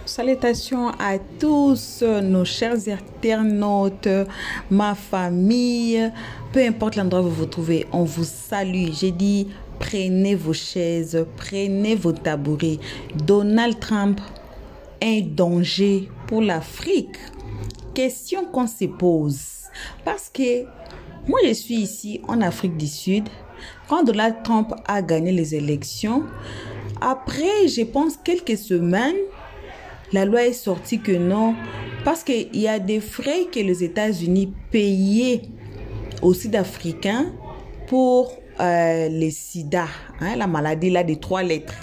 Salutations à tous nos chers internautes, ma famille, peu importe l'endroit où vous vous trouvez, on vous salue. J'ai dit, prenez vos chaises, prenez vos tabourets. Donald Trump, un danger pour l'Afrique? Question qu'on se pose. Parce que moi, je suis ici en Afrique du Sud. Quand Donald Trump a gagné les élections, après, je pense, quelques semaines, la loi est sortie que non, parce qu'il y a des frais que les États-Unis payaient aux Sud-Africains pour les sida, la maladie là des 3 lettres.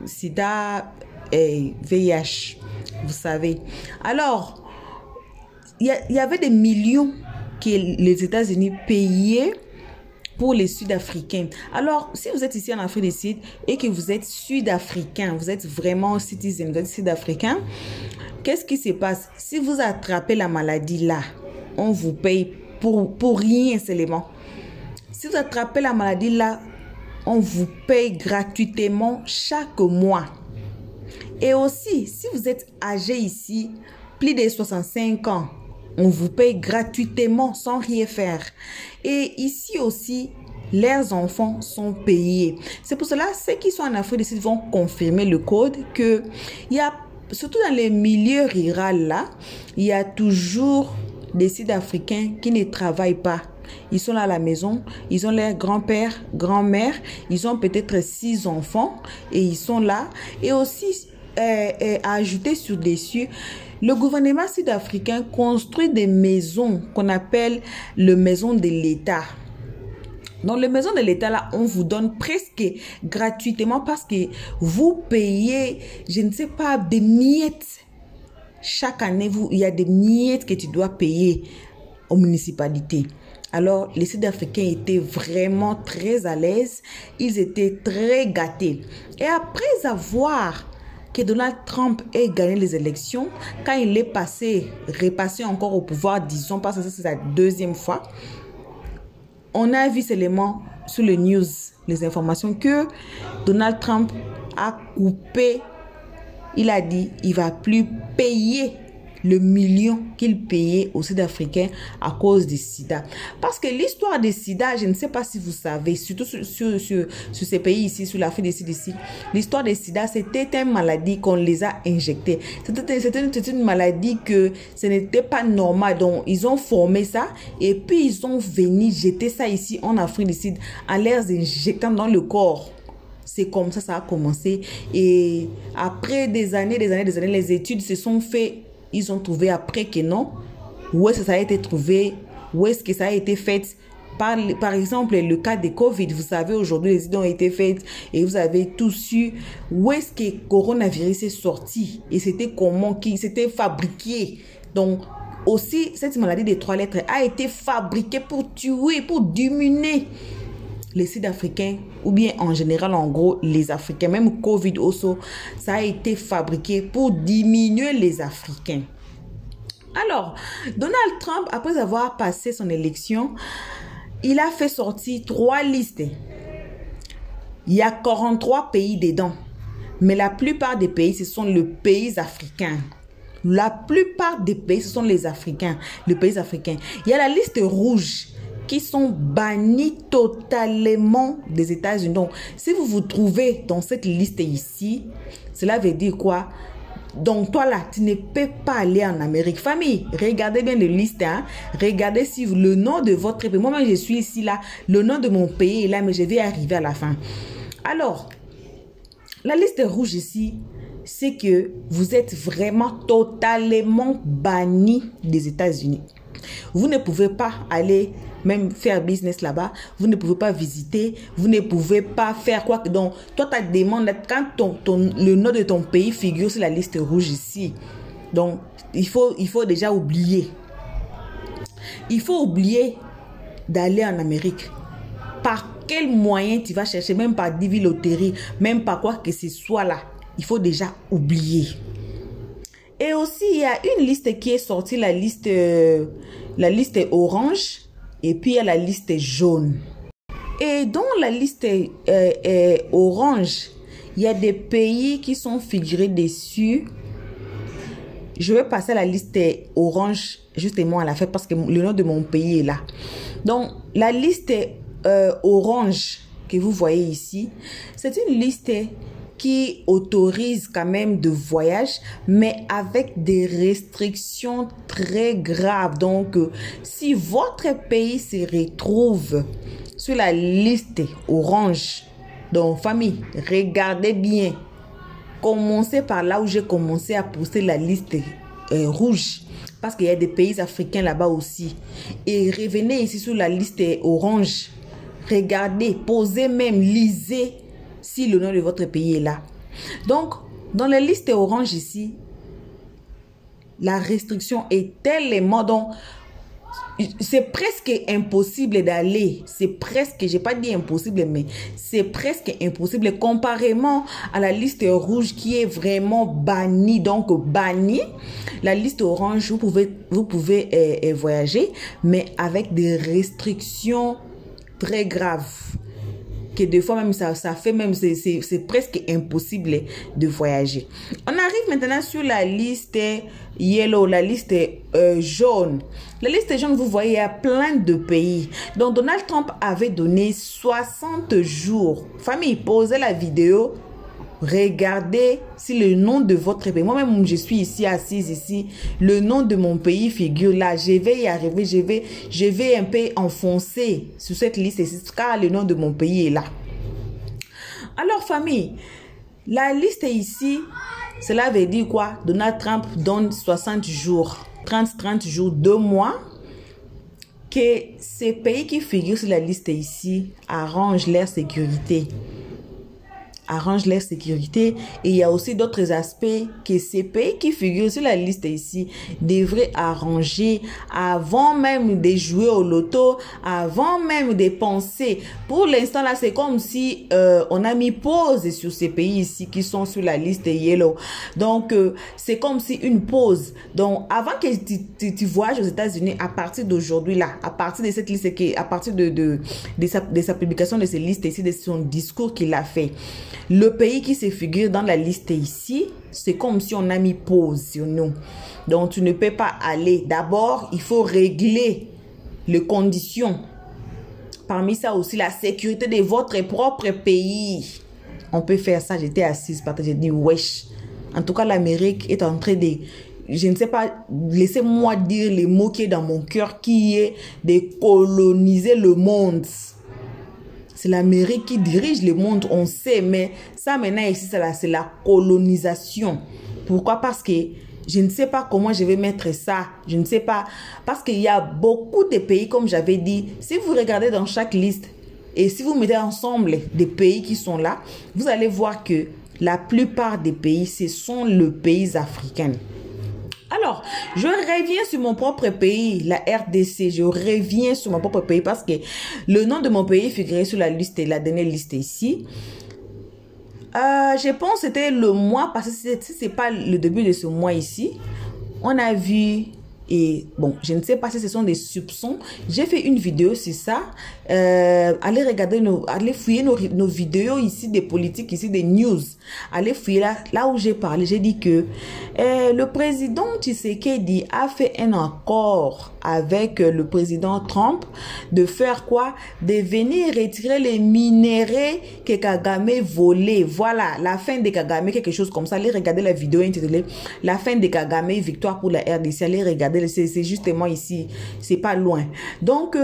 Sida et VIH, vous savez. Alors, il y avait des millions que les États-Unis payaient pour les Sud-Africains. Alors, si vous êtes ici en Afrique du Sud et que vous êtes Sud-Africain, vous êtes vraiment citizen, vous êtes Sud-Africain, qu'est-ce qui se passe? Si vous attrapez la maladie là, on vous paye pour rien seulement. Si vous attrapez la maladie là, on vous paye gratuitement chaque mois. Et aussi, si vous êtes âgé ici, plus de 65 ans, on vous paye gratuitement sans rien faire. Et ici aussi, leurs enfants sont payés. C'est pour cela, ceux qui sont en Afrique du Sud vont confirmer le code que il y a, surtout dans les milieux ruraux là, il y a toujours des Sud-Africains qui ne travaillent pas. Ils sont là à la maison, ils ont leur grand-père, grand-mère, ils ont peut-être 6 enfants et ils sont là. Et aussi, à ajouter sur dessus, le gouvernement sud-africain construit des maisons qu'on appelle les maisons de l'État. Dans les maisons de l'État, là, on vous donne presque gratuitement parce que vous payez, je ne sais pas, des miettes. Chaque année, il y a des miettes que tu dois payer aux municipalités. Alors, les Sud-Africains étaient vraiment très à l'aise. Ils étaient très gâtés. Et après avoir que Donald Trump ait gagné les élections, quand il est repassé encore au pouvoir, disons, parce que c'est sa 2e fois, on a vu seulement sur les news, les informations que Donald Trump a coupé. Il a dit il va plus payer le million qu'il payait aux Sud-Africains à cause du sida. Parce que l'histoire du sida, je ne sais pas si vous savez, surtout sur ces pays ici, sur l'Afrique du Sud ici, l'histoire du sida, c'était une maladie qu'on les a injectées. C'était une maladie que ce n'était pas normal. Donc, ils ont formé ça et puis ils ont venu jeter ça ici en Afrique du Sud en les injectant dans le corps. C'est comme ça a commencé. Et après des années, les études se sont faites. Ils ont trouvé après que non. Où est-ce que ça a été trouvé? Où est-ce que ça a été fait? Par exemple, le cas de Covid. Vous savez, aujourd'hui, les études ont été faites et vous avez tous su où est-ce que le coronavirus est sorti. Et c'était comment, qui s'était fabriqué. Donc, aussi, cette maladie des 3 lettres a été fabriquée pour tuer, pour diminuer les Sud-Africains, ou bien en général, en gros, les Africains. Même Covid aussi, ça a été fabriqué pour diminuer les Africains. Alors, Donald Trump, après avoir passé son élection, il a fait sortir 3 listes. Il y a 43 pays dedans. Mais la plupart des pays, ce sont les pays africains. La plupart des pays, ce sont les Africains, les pays africains. Il y a la liste rouge qui sont bannis totalement des États-Unis. Donc, si vous vous trouvez dans cette liste ici, cela veut dire quoi? Donc, toi là, tu ne peux pas aller en Amérique. Famille, regardez bien les listes. Regardez si le nom de votre pays. Moi-même, je suis ici là. Le nom de mon pays est là, mais je vais arriver à la fin. Alors, la liste rouge ici, c'est que vous êtes vraiment totalement banni des États-Unis. Vous ne pouvez pas aller même faire business là-bas, vous ne pouvez pas visiter, vous ne pouvez pas faire quoi que donc toi ta demande quand le nom de ton pays figure sur la liste rouge ici. Donc il faut déjà oublier. Il faut oublier d'aller en Amérique. Par quel moyen tu vas chercher, même par divi loterie, même par quoi que ce soit là, il faut déjà oublier. Et aussi il y a une liste qui est sortie, la liste orange. Et puis, il y a la liste jaune. Et dans la liste orange, il y a des pays qui sont figurés dessus. Je vais passer la liste orange justement à la fin parce que le nom de mon pays est là. Donc, la liste orange que vous voyez ici, c'est une liste qui autorise quand même de voyage, mais avec des restrictions très graves. Donc, si votre pays se retrouve sur la liste orange, donc famille, regardez bien. Commencez par là où j'ai commencé à poster la liste rouge, parce qu'il y a des pays africains là-bas aussi. Et revenez ici sur la liste orange. Regardez, posez même, lisez si le nom de votre pays est là. Donc, dans la liste orange ici, la restriction est tellement... Donc, c'est presque impossible d'aller. C'est presque, j'ai pas dit impossible, mais c'est presque impossible comparément à la liste rouge qui est vraiment bannie. Donc, bannie. La liste orange, vous pouvez voyager, mais avec des restrictions très graves. Que des fois même ça fait même, c'est presque impossible de voyager. On arrive maintenant sur la liste yellow, la liste jaune. La liste jaune, vous voyez, il y a plein de pays. Donc Donald Trump avait donné 60 jours. Famille, posez la vidéo. Regardez si le nom de votre pays, moi-même je suis ici assise ici, le nom de mon pays figure là. Je vais y arriver, je vais un peu enfoncer sur cette liste ici, car le nom de mon pays est là. Alors famille, la liste ici, cela veut dire quoi? Donald Trump donne 60 jours, 30 jours, 2 mois, que ces pays qui figurent sur la liste ici arrangent leur sécurité. Arrange leur sécurité, et il y a aussi d'autres aspects que ces pays qui figurent sur la liste ici devraient arranger avant même de jouer au loto, avant même de penser. Pour l'instant là, c'est comme si on a mis pause sur ces pays ici qui sont sur la liste yellow. Donc c'est comme si une pause. Donc avant que tu voyages aux États-Unis, à partir d'aujourd'hui là, à partir de cette liste, à partir de sa publication de ces listes ici, de son discours qu'il a fait, le pays qui se figure dans la liste ici, c'est comme si on a mis pause sur nous. Donc, tu ne peux pas aller. D'abord, il faut régler les conditions. Parmi ça aussi, la sécurité de votre propre pays. On peut faire ça. J'étais assise parce que j'ai dit, wesh. En tout cas, l'Amérique est en train de... Je ne sais pas, laissez-moi dire les mots qui est dans mon cœur, qui est de coloniser le monde. C'est l'Amérique qui dirige le monde, on sait, mais ça maintenant ici, c'est la colonisation. Pourquoi? Parce que je ne sais pas comment je vais mettre ça. Je ne sais pas. Parce qu'il y a beaucoup de pays, comme j'avais dit. Si vous regardez dans chaque liste, et si vous mettez ensemble des pays qui sont là, vous allez voir que la plupart des pays, ce sont les pays africains. Alors, je reviens sur mon propre pays, la RDC. Je reviens sur mon propre pays parce que le nom de mon pays figurait sur la liste, la dernière liste ici. Je pense que c'était le mois, parce que si ce n'est pas le début de ce mois ici, on a vu... Et bon, je ne sais pas si ce sont des soupçons. J'ai fait une vidéo sur ça. Allez regarder, allez fouiller nos vidéos ici, des politiques, ici, des news. Allez fouiller là où j'ai parlé. J'ai dit que le président Tshisekedi a fait un accord avec le président Trump de faire quoi? De venir retirer les minéraux que Kagame volait. Voilà, la fin de Kagame, quelque chose comme ça. Allez regarder la vidéo intitulée « La fin de Kagame, victoire pour la RDC ». Allez regarder. C'est justement ici, c'est pas loin. Donc,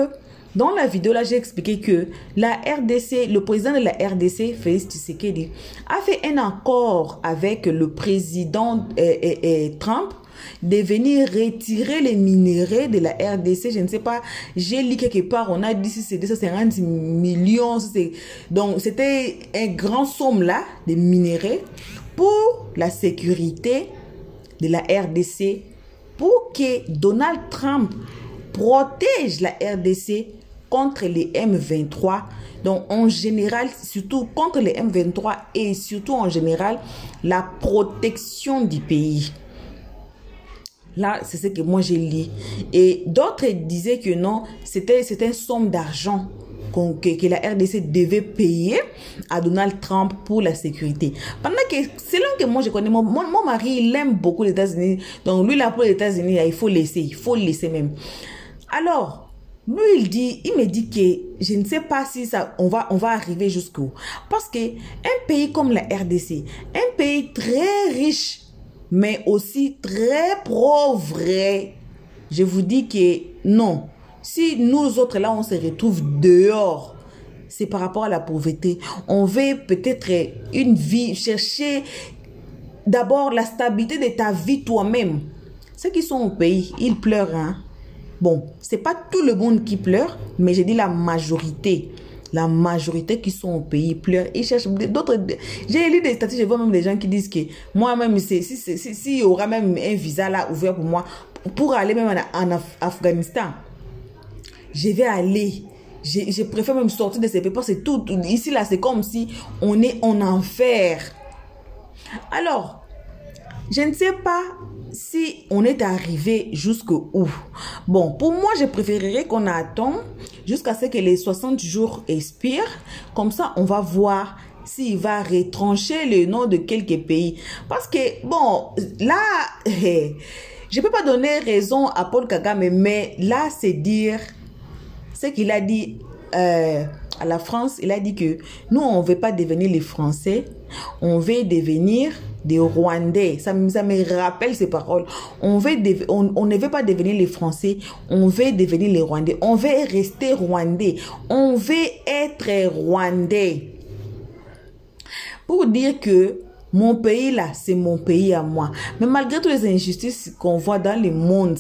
dans la vidéo là, j'ai expliqué que la RDC, le président de la RDC, Félix Tshisekedi, a fait un accord avec le président Trump de venir retirer les minéraux de la RDC. Je ne sais pas, j'ai lu quelque part, on a dit si c'est 250 millions. Donc, c'était un grand somme là de minéraux pour la sécurité de la RDC, pour que Donald Trump protège la RDC contre les M23. Donc, en général, surtout contre les M23 et surtout en général, la protection du pays. Là, c'est ce que moi j'ai lu. Et d'autres disaient que non, c'était une somme d'argent que la RDC devait payer à Donald Trump pour la sécurité. Pendant que, selon que moi je connais, mon mari, il aime beaucoup les États-Unis. Donc lui, là, pour les États-Unis, il faut laisser même. Alors, lui, il me dit que je ne sais pas si ça, on va arriver jusqu'où. Parce que un pays comme la RDC, un pays très riche, mais aussi très pauvre, je vous dis que non. Si nous autres là, on se retrouve dehors, c'est par rapport à la pauvreté. On veut peut-être une vie, chercher d'abord la stabilité de ta vie toi-même. Ceux qui sont au pays, ils pleurent, hein. Bon, c'est pas tout le monde qui pleure, mais j'ai dit la majorité. La majorité qui sont au pays pleurent. Ils cherchent d'autres. J'ai lu des statistiques, je vois même des gens qui disent que moi-même, s'il y aura même un visa là ouvert pour moi, pour aller même en Afghanistan, je vais aller. Je préfère même sortir de ces pays parce que tout ici là, c'est comme si on est en enfer. Alors, je ne sais pas si on est arrivé jusqu'où. Bon, pour moi, je préférerais qu'on attend jusqu'à ce que les 60 jours expirent. Comme ça, on va voir s'il va retrancher le nom de quelques pays. Parce que, bon, là, je ne peux pas donner raison à Paul Kagame, mais là, c'est dire ce qu'il a dit à la France. Il a dit que nous, on ne veut pas devenir les Français, on veut devenir des Rwandais. Ça me rappelle ces paroles. On ne veut pas devenir les Français, on veut devenir les Rwandais. On veut rester Rwandais. On veut être Rwandais. Pour dire que mon pays là, c'est mon pays à moi. Mais malgré toutes les injustices qu'on voit dans le monde,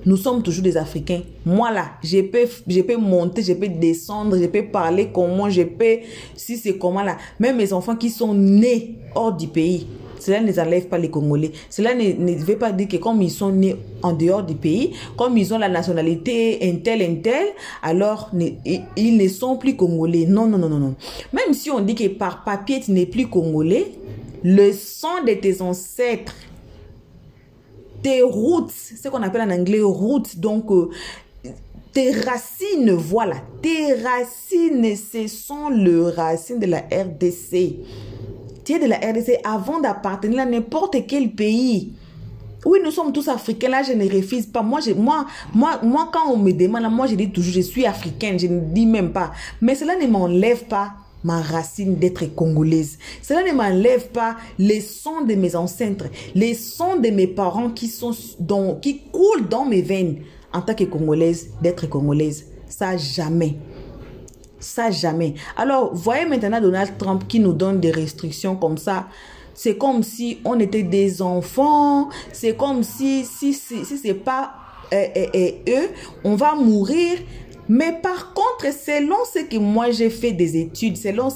nous sommes toujours des Africains. Moi là, je peux monter, je peux descendre, je peux parler comment, je peux, si c'est comment là. Même mes enfants qui sont nés hors du pays, cela ne les enlève pas les Congolais. Cela ne veut pas dire que comme ils sont nés en dehors du pays, comme ils ont la nationalité un tel, alors ils ne sont plus Congolais. Non, non, non, non, non. Même si on dit que par papier tu n'es plus Congolais, le sang de tes ancêtres, tes roots, ce qu'on appelle en anglais roots, donc tes racines, voilà, tes racines, ce sont les racines de la RDC. Tu es de la RDC avant d'appartenir à n'importe quel pays. Oui, nous sommes tous africains, là je ne refuse pas. Moi, quand on me demande, là, moi je dis toujours, je suis africaine, je ne dis même pas. Mais cela ne m'enlève pas ma racine d'être congolaise. Cela ne m'enlève pas les sons de mes ancêtres, les sons de mes parents qui coulent dans mes veines en tant que congolaise, d'être congolaise. Ça, jamais. Ça, jamais. Alors, voyez maintenant Donald Trump qui nous donne des restrictions comme ça. C'est comme si on était des enfants. C'est comme si c'est pas eux, on va mourir. Mais par contre, selon ce que moi j'ai fait des études, selon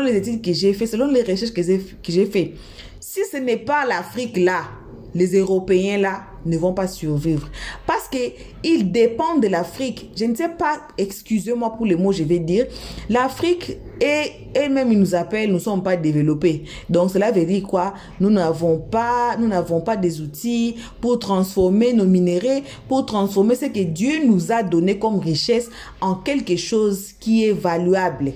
les études que j'ai fait, selon les recherches que j'ai fait, si ce n'est pas l'Afrique là, les Européens là ne vont pas survivre. Parce qu'ils dépendent de l'Afrique. Je ne sais pas, excusez-moi pour les mots je vais dire. L'Afrique, elle-même, ils nous appellent, nous ne sommes pas développés. Donc cela veut dire quoi? Nous n'avons pas des outils pour transformer nos minéraux, pour transformer ce que Dieu nous a donné comme richesse en quelque chose qui est valuable.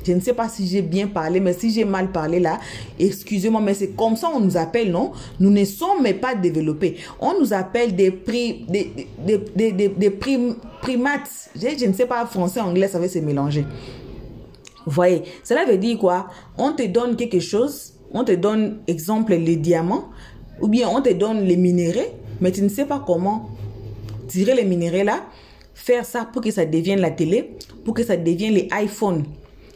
Je ne sais pas si j'ai bien parlé, mais si j'ai mal parlé là, excusez-moi, mais c'est comme ça on nous appelle, non? Nous ne sommes pas développés. On nous appelle des primates. Je ne sais pas, français, anglais, ça va se mélanger. Vous voyez, cela veut dire quoi? On te donne quelque chose, on te donne, exemple, les diamants, ou bien on te donne les minéraux, mais tu ne sais pas comment tirer les minéraux là, faire ça pour que ça devienne la télé, pour que ça devienne les iPhones,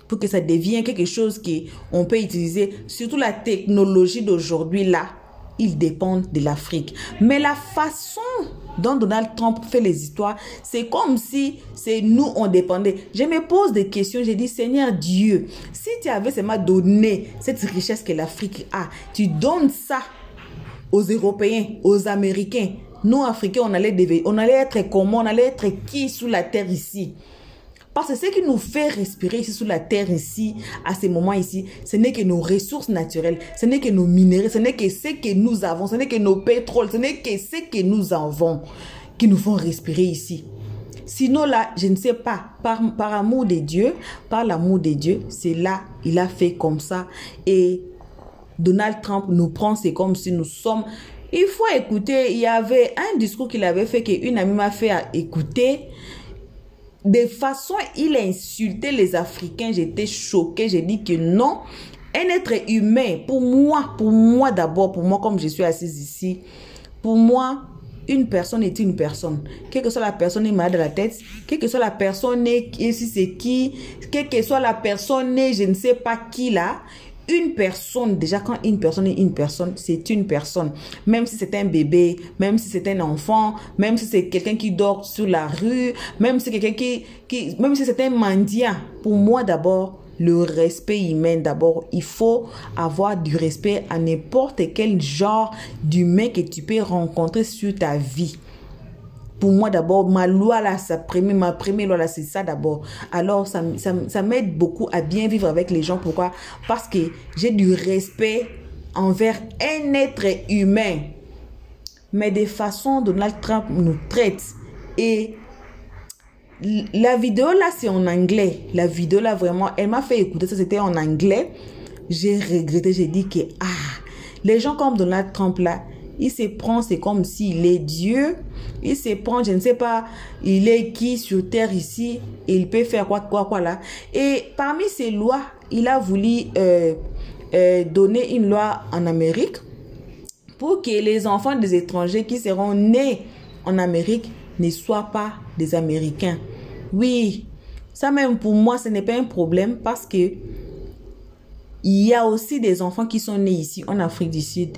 pour que ça devienne quelque chose qu'on peut utiliser. Surtout la technologie d'aujourd'hui là, ils dépendent de l'Afrique. Mais la façon dont Donald Trump fait les histoires, c'est comme si c'est nous on dépendait. Je me pose des questions, je dis Seigneur Dieu, si tu avais seulement donné cette richesse que l'Afrique a, tu donnes ça aux Européens, aux Américains, nous Africains, on allait être comment, on allait être qui sous la terre ici? Parce que ce qui nous fait respirer ici sous la terre ici, à ce moment ici, ce n'est que nos ressources naturelles, ce n'est que nos minéraux, ce n'est que ce que nous avons, ce n'est que nos pétroles, ce n'est que ce que nous avons qui nous font respirer ici. Sinon là, je ne sais pas, par amour de Dieu, par l'amour de Dieu, c'est là, il a fait comme ça. Et Donald Trump nous prend, c'est comme si nous sommes... Il faut écouter, il y avait un discours qu'il avait fait, qu'une amie m'a fait écouter. De façon, il a insulté les Africains, j'étais choquée, j'ai dit que non. Un être humain, pour moi d'abord, pour moi comme je suis assise ici, pour moi, une personne est une personne. Quelle que soit la personne est malade de la tête, quelle que soit la personne est, si c'est qui, quelle que soit la personne est, je ne sais pas qui là, une personne, déjà quand une personne est une personne, c'est une personne. Même si c'est un bébé, même si c'est un enfant, même si c'est quelqu'un qui dort sur la rue, même si c'est quelqu'un même si c'est un mendiant. Pour moi d'abord, le respect humain d'abord. Il faut avoir du respect à n'importe quel genre d'humain que tu peux rencontrer sur ta vie. Pour moi d'abord, ma loi là, ma première loi là, c'est ça d'abord. Alors ça m'aide beaucoup à bien vivre avec les gens. Pourquoi? Parce que j'ai du respect envers un être humain. Mais des façons Donald Trump nous traite. Et la vidéo là, c'est en anglais. La vidéo là, vraiment, elle m'a fait écouter ça, c'était en anglais. J'ai regretté, j'ai dit que, les gens comme Donald Trump là, il se prend, c'est comme s'il est Dieu. Il se prend, je ne sais pas, il est qui sur terre ici. Et il peut faire quoi là. Et parmi ces lois, il a voulu donner une loi en Amérique pour que les enfants des étrangers qui seront nés en Amérique ne soient pas des Américains. Oui, ça même pour moi, ce n'est pas un problème parce que il y a aussi des enfants qui sont nés ici en Afrique du Sud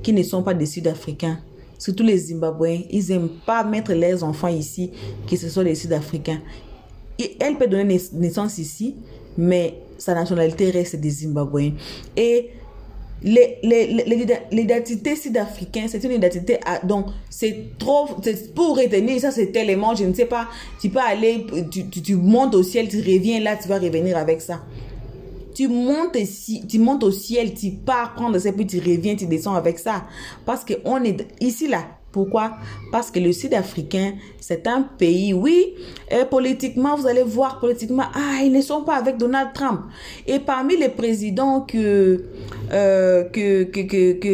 qui ne sont pas des Sud-Africains. Surtout les Zimbabwéens, ils n'aiment pas mettre leurs enfants ici, que ce soit des Sud-Africains. Elle peut donner naissance ici, mais sa nationalité reste des Zimbabwéens. Et l'identité sud-africaine, c'est une identité, donc c'est trop, pour retenir ça, c'est tellement, je ne sais pas, tu peux aller, tu montes au ciel, tu reviens là, tu vas revenir avec ça. Tu montes au ciel, tu pars prendre ça, puis tu reviens, tu descends avec ça. Parce qu'on est ici là. Pourquoi? Parce que le Sud-Africain, c'est un pays, oui, politiquement, vous allez voir, politiquement, ils ne sont pas avec Donald Trump. Et parmi les présidents que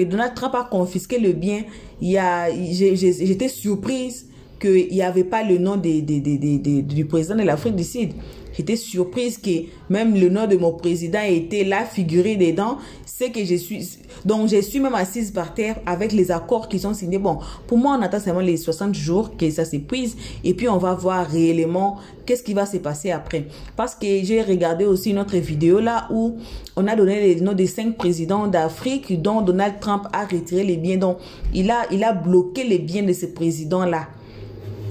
Donald Trump a confisqué le bien, j'étais surprise qu'il n'y avait pas le nom du président de l'Afrique du Sud. J'étais surprise que même le nom de mon président était là, figuré dedans. C'est que je suis... Donc, je suis même assise par terre avec les accords qui sont signés. Bon, pour moi, on attend seulement les 60 jours que ça s'épuise. Et puis, on va voir réellement qu'est-ce qui va se passer après. Parce que j'ai regardé aussi notre vidéo là où on a donné les noms des 5 présidents d'Afrique dont Donald Trump a retiré les biens. Donc, il a bloqué les biens de ces présidents-là.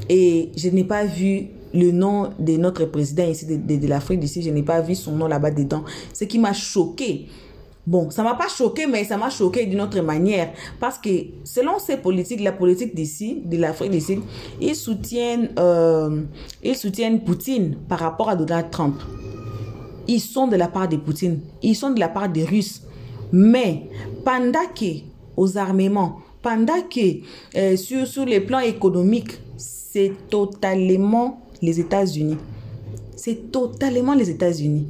Et je n'ai pas vu le nom de notre président ici de l'Afrique d'ici, je n'ai pas vu son nom là-bas dedans. Ce qui m'a choqué. Bon, ça m'a pas choqué, mais ça m'a choqué d'une autre manière. Parce que selon ces politiques, la politique d'ici, de l'Afrique d'ici, ils soutiennent Poutine par rapport à Donald Trump. Ils sont de la part de Poutine. Ils sont de la part des Russes. Mais pendant que aux armements, pendant que sur les plans économiques, c'est totalement les États-Unis. C'est totalement les États-Unis.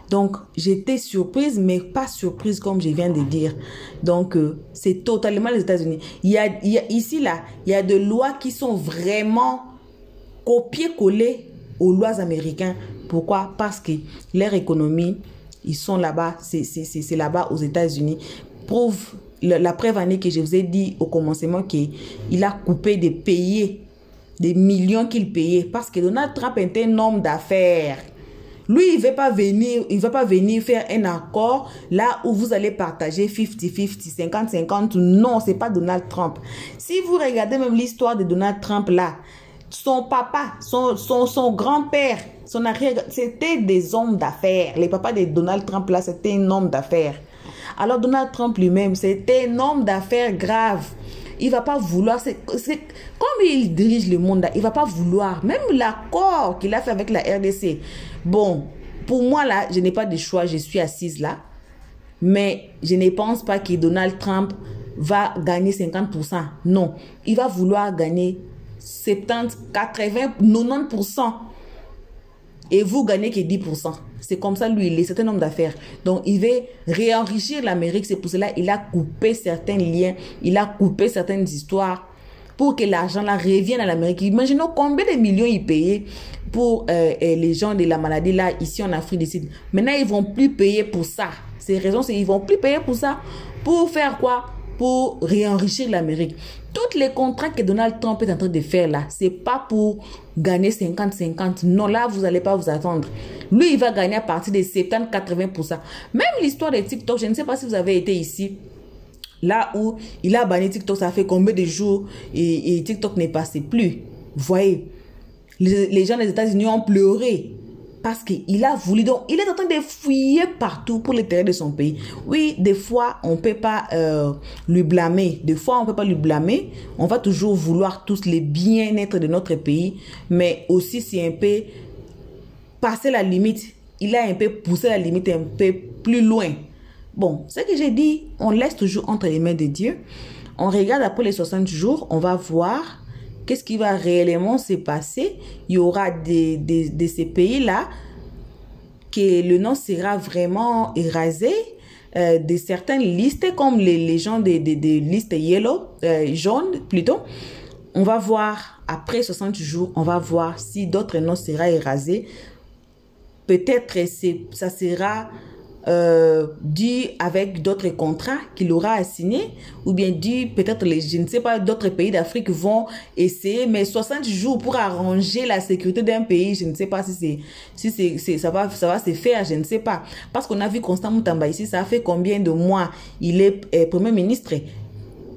Donc, j'étais surprise, mais pas surprise comme je viens de dire. Donc, c'est totalement les États-Unis. Ici, là, il y a des lois qui sont vraiment copiées-collées aux lois américaines. Pourquoi? Parce que leur économie, ils sont là-bas, c'est là-bas aux États-Unis. Prouve la preuve année que je vous ai dit au commencement qu'il a coupé des pays, des millions qu'il payait. Parce que Donald Trump est un homme d'affaires. Lui, il ne va pas venir faire un accord là où vous allez partager 50-50, 50-50. Non, ce n'est pas Donald Trump. Si vous regardez même l'histoire de Donald Trump là, son papa, son grand-père, son arrière, c'était des hommes d'affaires. Les papas de Donald Trump là, c'était un homme d'affaires. Alors Donald Trump lui-même, c'était un homme d'affaires grave. Il ne va pas vouloir, comme il dirige le monde, là, il ne va pas vouloir, même l'accord qu'il a fait avec la RDC. Bon, pour moi là, je n'ai pas de choix, je suis assise là, mais je ne pense pas que Donald Trump va gagner 50%. Non, il va vouloir gagner 70, 80, 90%. Et vous gagnez que 10%. C'est comme ça, lui, il est, c'est un homme d'affaires. Donc, il veut réenrichir l'Amérique. C'est pour cela qu'il a coupé certains liens, il a coupé certaines histoires pour que l'argent là revienne à l'Amérique. Imaginons combien de millions il payait pour les gens de la maladie là, ici en Afrique du Sud. Maintenant, ils vont plus payer pour ça. Ces raisons, c'est qu'ils vont plus payer pour ça. Pour faire quoi? Pour réenrichir l'Amérique. Tous les contrats que Donald Trump est en train de faire là, c'est pas pour gagner 50-50. Non, là, vous n'allez pas vous attendre. Lui, il va gagner à partir de 70-80%. Même l'histoire de TikTok, je ne sais pas si vous avez été ici. Là où il a banni TikTok, ça fait combien de jours et TikTok n'est passé plus. Vous voyez, les gens des États-Unis ont pleuré. Parce qu'il a voulu, donc il est en train de fouiller partout pour l'intérêt de son pays. Oui, des fois, on ne peut pas lui blâmer. Des fois, on ne peut pas lui blâmer. On va toujours vouloir tous les bien-être de notre pays. Mais aussi, c'est un peu passer la limite. Il a un peu poussé la limite un peu plus loin. Bon, ce que j'ai dit, on laisse toujours entre les mains de Dieu. On regarde après les 60 jours, on va voir qu'est-ce qui va réellement se passer. Il y aura de ces pays-là que le nom sera vraiment érasé de certaines listes, comme les gens des listes yellow, jaunes plutôt. On va voir, après 60 jours, on va voir si d'autres noms seront érasés. Peut-être ça sera dû avec d'autres contrats qu'il aura à signer, ou bien dû peut-être je ne sais pas, d'autres pays d'Afrique vont essayer, mais 60 jours pour arranger la sécurité d'un pays, je ne sais pas si ça va se faire, je ne sais pas, parce qu'on a vu Constant Mutamba ici, ça fait combien de mois il est premier ministre.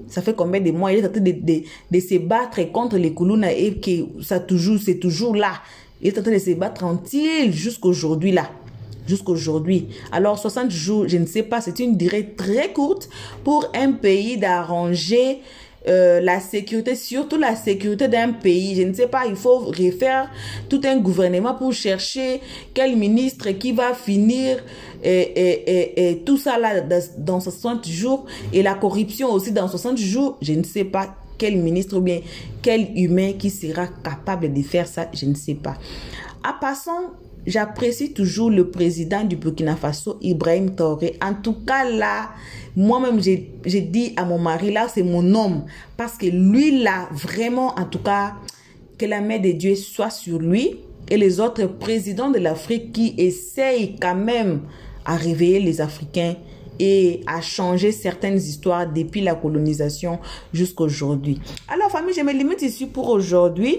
Ça fait combien de mois il est en train de se battre contre les Kuluna et que c'est toujours là. Il est en train de se battre tranquille jusqu'aujourd'hui là. Jusqu'aujourd'hui. Alors 60 jours, je ne sais pas, c'est une durée très courte pour un pays d'arranger la sécurité, surtout la sécurité d'un pays. Je ne sais pas, il faut refaire tout un gouvernement pour chercher quel ministre qui va finir et tout ça là dans 60 jours et la corruption aussi dans 60 jours. Je ne sais pas quel ministre ou bien quel humain qui sera capable de faire ça, je ne sais pas. En passant, j'apprécie toujours le président du Burkina Faso, Ibrahim Traoré. En tout cas, là, moi-même, j'ai dit à mon mari, là, c'est mon homme. Parce que lui, là, vraiment, en tout cas, que la main de Dieu soit sur lui et les autres présidents de l'Afrique qui essayent quand même à réveiller les Africains et à changer certaines histoires depuis la colonisation jusqu'à aujourd'hui. Alors, famille, je me limite ici pour aujourd'hui.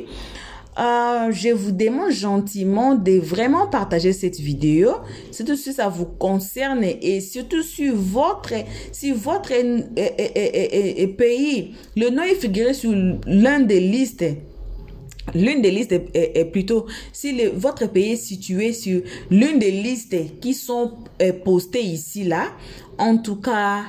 Je vous demande gentiment de vraiment partager cette vidéo, surtout si ça vous concerne et surtout si votre pays, le nom est figuré sur l'une des listes. L'une des listes est plutôt, si votre pays est situé sur l'une des listes qui sont postées ici, là, en tout cas,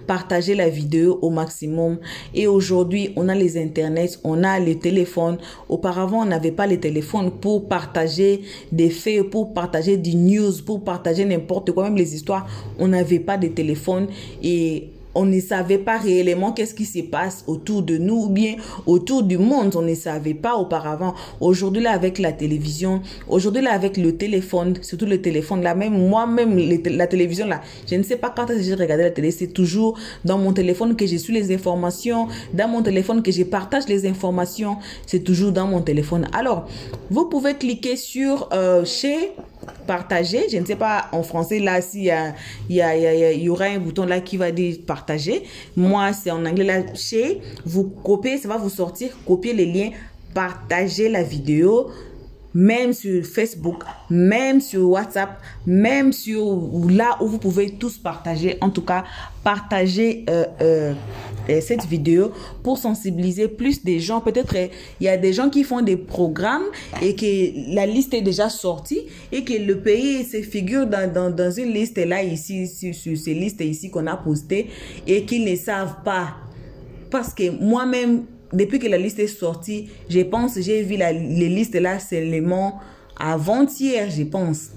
partagez la vidéo au maximum. Et aujourd'hui, on a les internets, on a les téléphones. Auparavant, on n'avait pas les téléphones pour partager des faits, pour partager des news, pour partager n'importe quoi, même les histoires. On n'avait pas de téléphone et on ne savait pas réellement qu'est-ce qui se passe autour de nous ou bien autour du monde. On ne savait pas auparavant. Aujourd'hui, là, avec la télévision, aujourd'hui, là, avec le téléphone, surtout le téléphone, là, même moi-même, la télévision, là, je ne sais pas quand j'ai regardé la télé, c'est toujours dans mon téléphone que je suis les informations, dans mon téléphone que je partage les informations, c'est toujours dans mon téléphone. Alors, vous pouvez cliquer sur chez partager, je ne sais pas en français là s'il y aura un bouton là qui va dire partager. Moi c'est en anglais là, chez, vous copiez, ça va vous sortir, copier les liens, partager la vidéo, même sur Facebook, même sur WhatsApp, même sur là où vous pouvez tous partager. En tout cas, partagez cette vidéo pour sensibiliser plus de gens. Peut-être il y a des gens qui font des programmes et que la liste est déjà sortie et que le pays se figure dans une liste là ici, sur ces listes ici qu'on a postées et qu'ils ne savent pas. Parce que moi-même, depuis que la liste est sortie, je pense, j'ai vu les listes là seulement avant-hier, je pense.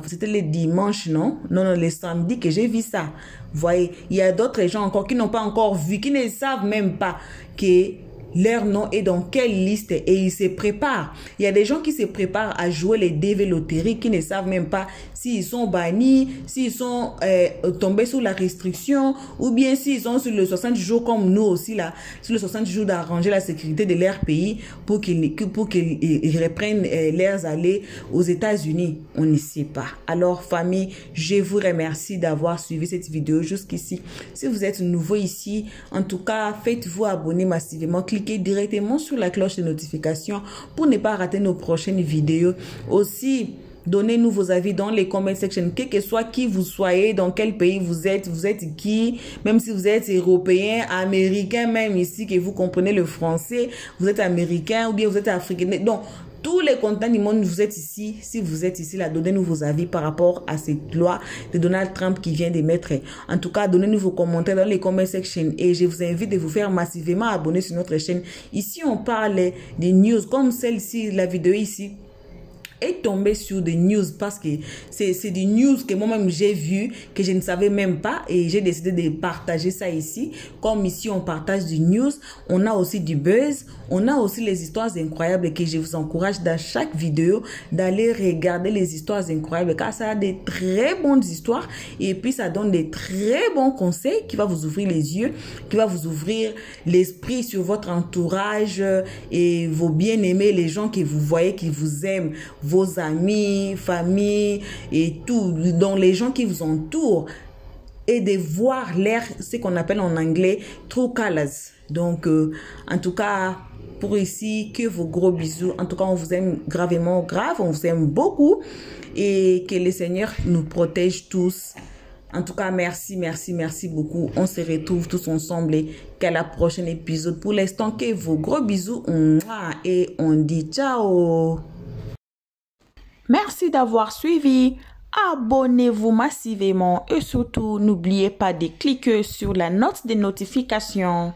C'était le dimanche, non? Non, le samedi que j'ai vu ça. Vous voyez, il y a d'autres gens encore qui n'ont pas encore vu, qui ne savent même pas que leur nom est dans quelle liste et ils se préparent. Il y a des gens qui se préparent à jouer les DV loteries qui ne savent même pas s'ils sont bannis, s'ils sont tombés sous la restriction ou bien s'ils sont sur le 60 jours comme nous aussi là, sur le 60 jours d'arranger la sécurité de leur pays pour qu'ils reprennent leurs allées aux États-Unis. On ne sait pas. Alors famille, je vous remercie d'avoir suivi cette vidéo jusqu'ici. Si vous êtes nouveau ici, en tout cas, faites-vous abonner massivement. Cliquez directement sur la cloche de notification pour ne pas rater nos prochaines vidéos. Aussi, donnez-nous vos avis dans les comment section, quel que soit qui vous soyez, dans quel pays vous êtes qui, même si vous êtes européen, américain, même ici, que vous comprenez le français, vous êtes américain ou bien vous êtes africain. Donc, tous les continents du monde, vous êtes ici. Si vous êtes ici, là, donnez-nous vos avis par rapport à cette loi de Donald Trump qui vient d'émettre. En tout cas, donnez-nous vos commentaires dans les comment section et je vous invite de vous faire massivement abonner sur notre chaîne. Ici, on parle des news comme celle-ci, la vidéo ici est tombé sur des news parce que c'est des news que moi-même j'ai vu, que je ne savais même pas et j'ai décidé de partager ça ici. Comme ici on partage du news, on a aussi du buzz, on a aussi les histoires incroyables que je vous encourage dans chaque vidéo d'aller regarder les histoires incroyables car ça a des très bonnes histoires et puis ça donne des très bons conseils qui va vous ouvrir les yeux, qui va vous ouvrir l'esprit sur votre entourage et vos bien-aimés, les gens que vous voyez, qui vous aiment, vos amis, famille et tout, donc les gens qui vous entourent et de voir l'air, ce qu'on appelle en anglais true colors. Donc en tout cas pour ici, que vos gros bisous. En tout cas on vous aime gravement, on vous aime beaucoup et que le Seigneur nous protège tous. En tout cas, merci beaucoup. On se retrouve tous ensemble et qu'à la prochaine épisode. Pour l'instant, que vos gros bisous et on dit ciao. Merci d'avoir suivi. Abonnez-vous massivement et surtout, n'oubliez pas de cliquer sur la note de notification.